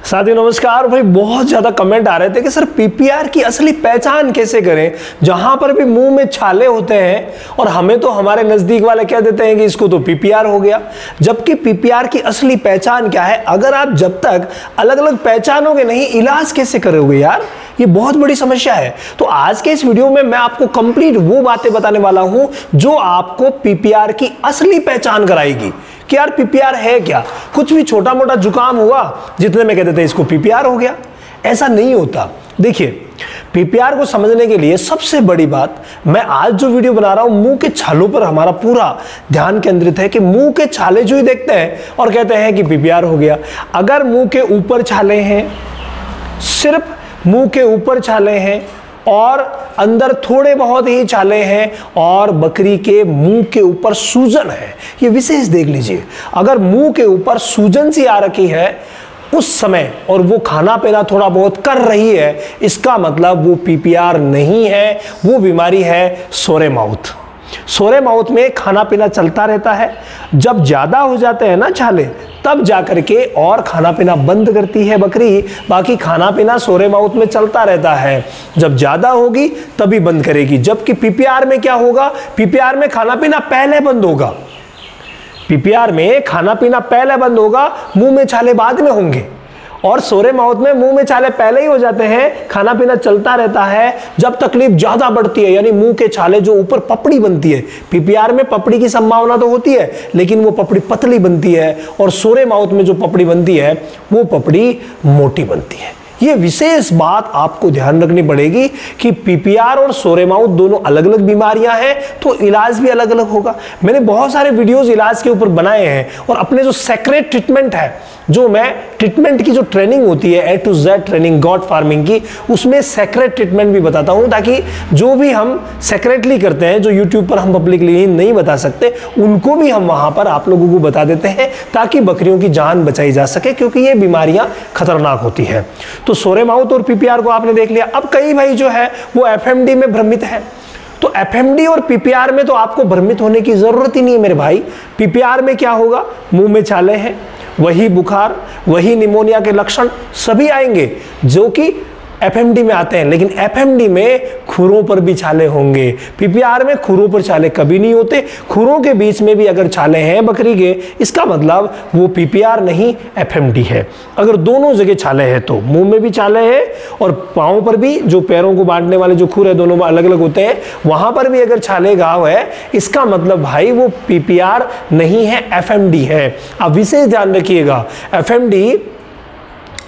साथियों नमस्कार। भाई बहुत ज्यादा कमेंट आ रहे थे कि सर पीपीआर की असली पहचान कैसे करें, जहां पर भी मुंह में छाले होते हैं और हमें तो हमारे नजदीक वाले कह देते हैं कि इसको तो पीपीआर हो गया। जबकि पीपीआर की असली पहचान क्या है? अगर आप जब तक अलग अलग पहचानोगे नहीं, इलाज कैसे करोगे यार? ये बहुत बड़ी समस्या है। तो आज के इस वीडियो में मैं आपको कंप्लीट वो बातें बताने वाला हूं जो आपको पीपीआर की असली पहचान कराएगी कि यार पीपीआर है क्या। कुछ भी छोटा मोटा जुकाम हुआ, जितने में कहते थे इसको पीपीआर हो गया, ऐसा नहीं होता। देखिए, पीपीआर को समझने के लिए सबसे बड़ी बात, मैं आज जो वीडियो बना रहा हूं मुंह के छालों पर हमारा पूरा ध्यान केंद्रित है कि मुंह के छाले जो ही देखते हैं और कहते हैं कि पीपीआर हो गया। अगर मुंह के ऊपर छाले हैं, सिर्फ मुंह के ऊपर छाले हैं और अंदर थोड़े बहुत ही छाले हैं और बकरी के मुंह के ऊपर सूजन है, ये विशेष देख लीजिए। अगर मुंह के ऊपर सूजन सी आ रखी है उस समय और वो खाना पीना थोड़ा बहुत कर रही है, इसका मतलब वो पीपीआर नहीं है, वो बीमारी है सोरे माउथ। सोरे माउथ में खाना पीना चलता रहता है। जब ज्यादा हो जाते हैं ना छाले, तब जाकर के और खाना पीना बंद करती है बकरी। बाकी खाना पीना सोरे माउथ में चलता रहता है, जब ज्यादा होगी तभी बंद करेगी। जबकि पीपीआर में क्या होगा? पीपीआर में खाना पीना पहले बंद होगा। पीपीआर में खाना पीना पहले बंद होगा, मुंह में छाले बाद में होंगे। और सोरे माउथ में मुंह में छाले पहले ही हो जाते हैं, खाना पीना चलता रहता है जब तकलीफ ज्यादा बढ़ती है, यानी मुंह के छाले जो ऊपर पपड़ी बनती है। पीपीआर में पपड़ी की संभावना तो होती है, लेकिन वो पपड़ी पतली बनती है, और सोरे माउथ में जो पपड़ी बनती है वो पपड़ी मोटी बनती है। ये विशेष बात आपको ध्यान रखनी पड़ेगी कि पीपीआर और सोरे माउथ दोनों अलग अलग बीमारियां हैं, तो इलाज भी अलग अलग होगा। मैंने बहुत सारे वीडियोस इलाज के ऊपर बनाए हैं, और अपने जो सेक्रेट ट्रीटमेंट है, जो मैं ट्रीटमेंट की जो ट्रेनिंग होती है A to Z training God farming की, उसमें सेक्रेट ट्रीटमेंट भी बताता हूं, ताकि जो भी हम सेक्रेटली करते हैं, जो यूट्यूब पर हम पब्लिकली नहीं बता सकते, उनको भी हम वहां पर आप लोगों को बता देते हैं, ताकि बकरियों की जान बचाई जा सके, क्योंकि ये बीमारियां खतरनाक होती है। तो सोरे माउथ और पीपीआर को आपने देख लिया। अब कई भाई जो है वो एफएमडी में भ्रमित है, तो एफएमडी और पीपीआर में तो आपको भ्रमित होने की जरूरत ही नहीं है मेरे भाई। पीपीआर में क्या होगा? मुंह में छाले हैं, वही बुखार, वही निमोनिया के लक्षण सभी आएंगे जो कि एफएमडी में आते हैं, लेकिन एफएमडी में खुरों पर भी छाले होंगे। पीपीआर में खुरों पर छाले कभी नहीं होते। खुरों के बीच में भी अगर छाले हैं बकरी के, इसका मतलब वो पीपीआर नहीं एफएमडी है। अगर दोनों जगह छाले हैं, तो मुंह में भी छाले हैं और पांव पर भी, जो पैरों को बांटने वाले जो खुर है दोनों अलग अलग होते हैं, वहां पर भी अगर छाले घाव है, इसका मतलब भाई वो पीपीआर नहीं है, एफएमडी है। आप विशेष ध्यान रखिएगा, एफएमडी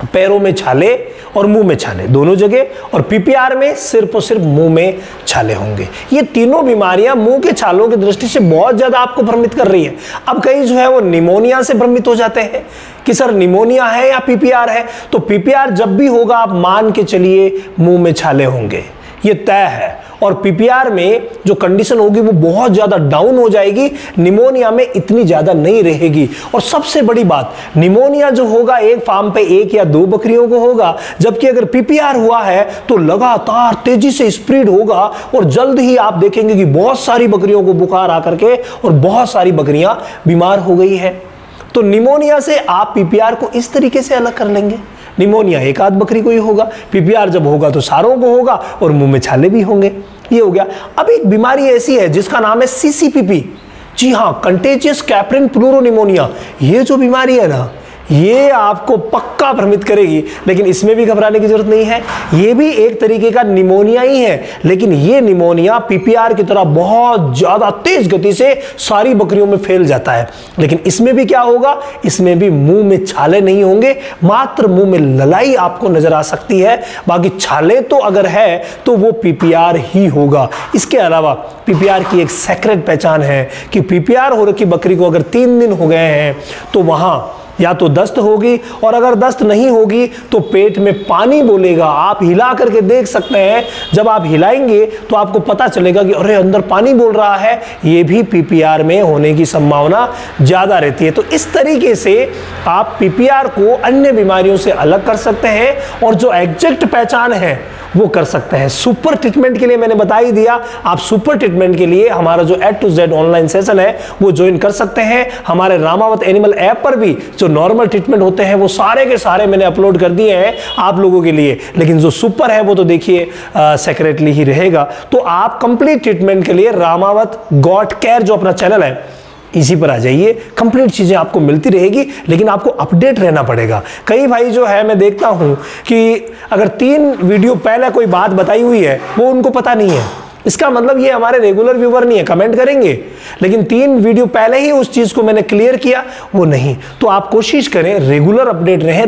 पैरों में छाले और मुंह में छाले दोनों जगह, और पीपीआर में सिर्फ और सिर्फ मुंह में छाले होंगे। ये तीनों बीमारियां मुंह के छालों की दृष्टि से बहुत ज्यादा आपको भ्रमित कर रही है। अब कई जो है वो निमोनिया से भ्रमित हो जाते हैं कि सर निमोनिया है या पीपीआर है। तो पीपीआर जब भी होगा, आप मान के चलिए मुंह में छाले होंगे, ये तय है। और पीपीआर में जो कंडीशन होगी वो बहुत ज्यादा डाउन हो जाएगी, निमोनिया में इतनी ज्यादा नहीं रहेगी। और सबसे बड़ी बात, निमोनिया जो होगा एक फार्म पे 1 या 2 बकरियों को होगा, जबकि अगर पीपीआर हुआ है तो लगातार तेजी से स्प्रेड होगा, और जल्द ही आप देखेंगे कि बहुत सारी बकरियों को बुखार आकर के और बहुत सारी बकरियां बीमार हो गई है। तो निमोनिया से आप पीपीआर को इस तरीके से अलग कर लेंगे। निमोनिया एक आध बकरी को ही होगा, पीपीआर जब होगा तो सारों को होगा, और मुंह में छाले भी होंगे। ये हो गया। अब एक बीमारी ऐसी है जिसका नाम है सीसीपीपी। जी हां, कंटेजियस कैपरिन प्लूरोनिमोनिया। ये जो बीमारी है ना, ये आपको पक्का भ्रमित करेगी, लेकिन इसमें भी घबराने की जरूरत नहीं है। ये भी एक तरीके का निमोनिया ही है, लेकिन ये निमोनिया पीपीआर की तरह बहुत ज्यादा तेज गति से सारी बकरियों में फैल जाता है। लेकिन इसमें भी क्या होगा? इसमें भी मुंह में छाले नहीं होंगे, मात्र मुंह में ललाई आपको नजर आ सकती है। बाकी छाले तो अगर है तो वो पीपीआर ही होगा। इसके अलावा पीपीआर की एक सेक्रेट पहचान है कि पीपीआर हो रखी बकरी को अगर 3 दिन हो गए हैं तो वहां या तो दस्त होगी, और अगर दस्त नहीं होगी तो पेट में पानी बोलेगा। आप हिला करके देख सकते हैं, जब आप हिलाएंगे तो आपको पता चलेगा कि अरे अंदर पानी बोल रहा है। ये भी पीपीआर में होने की संभावना ज्यादा रहती है। तो इस तरीके से आप पीपीआर को अन्य बीमारियों से अलग कर सकते हैं, और जो एग्जैक्ट पहचान है वो कर सकते हैं। सुपर ट्रीटमेंट के लिए मैंने बता ही दिया, आप सुपर ट्रीटमेंट के लिए हमारा जो A to Z online session है वो ज्वाइन कर सकते हैं। हमारे रामावत एनिमल ऐप पर भी जो जो नॉर्मल ट्रीटमेंट होते हैं वो सारे के सारे मैंने अपलोड कर दिए हैं आप लोगों के लिए, लेकिन जो सुपर है वो तो देखिए सेक्रेटली ही रहेगा। तो आप कंप्लीट ट्रीटमेंट के लिए रामावत गॉट केयर जो अपना चैनल है इसी पर आ जाइए, कंप्लीट चीजें आपको मिलती रहेगी, लेकिन आपको अपडेट रहना पड़ेगा। कई भाई जो है मैं देखता हूं कि अगर 3 वीडियो पहले कोई बात बताई हुई है वो उनको पता नहीं है, इसका मतलब ये हमारे रेगुलर व्यूवर नहीं है, कमेंट करेंगे लेकिन 3 वीडियो पहले ही उस चीज को मैंने क्लियर किया वो नहीं। तो आप कोशिश करें रेगुलर अपडेट रहें।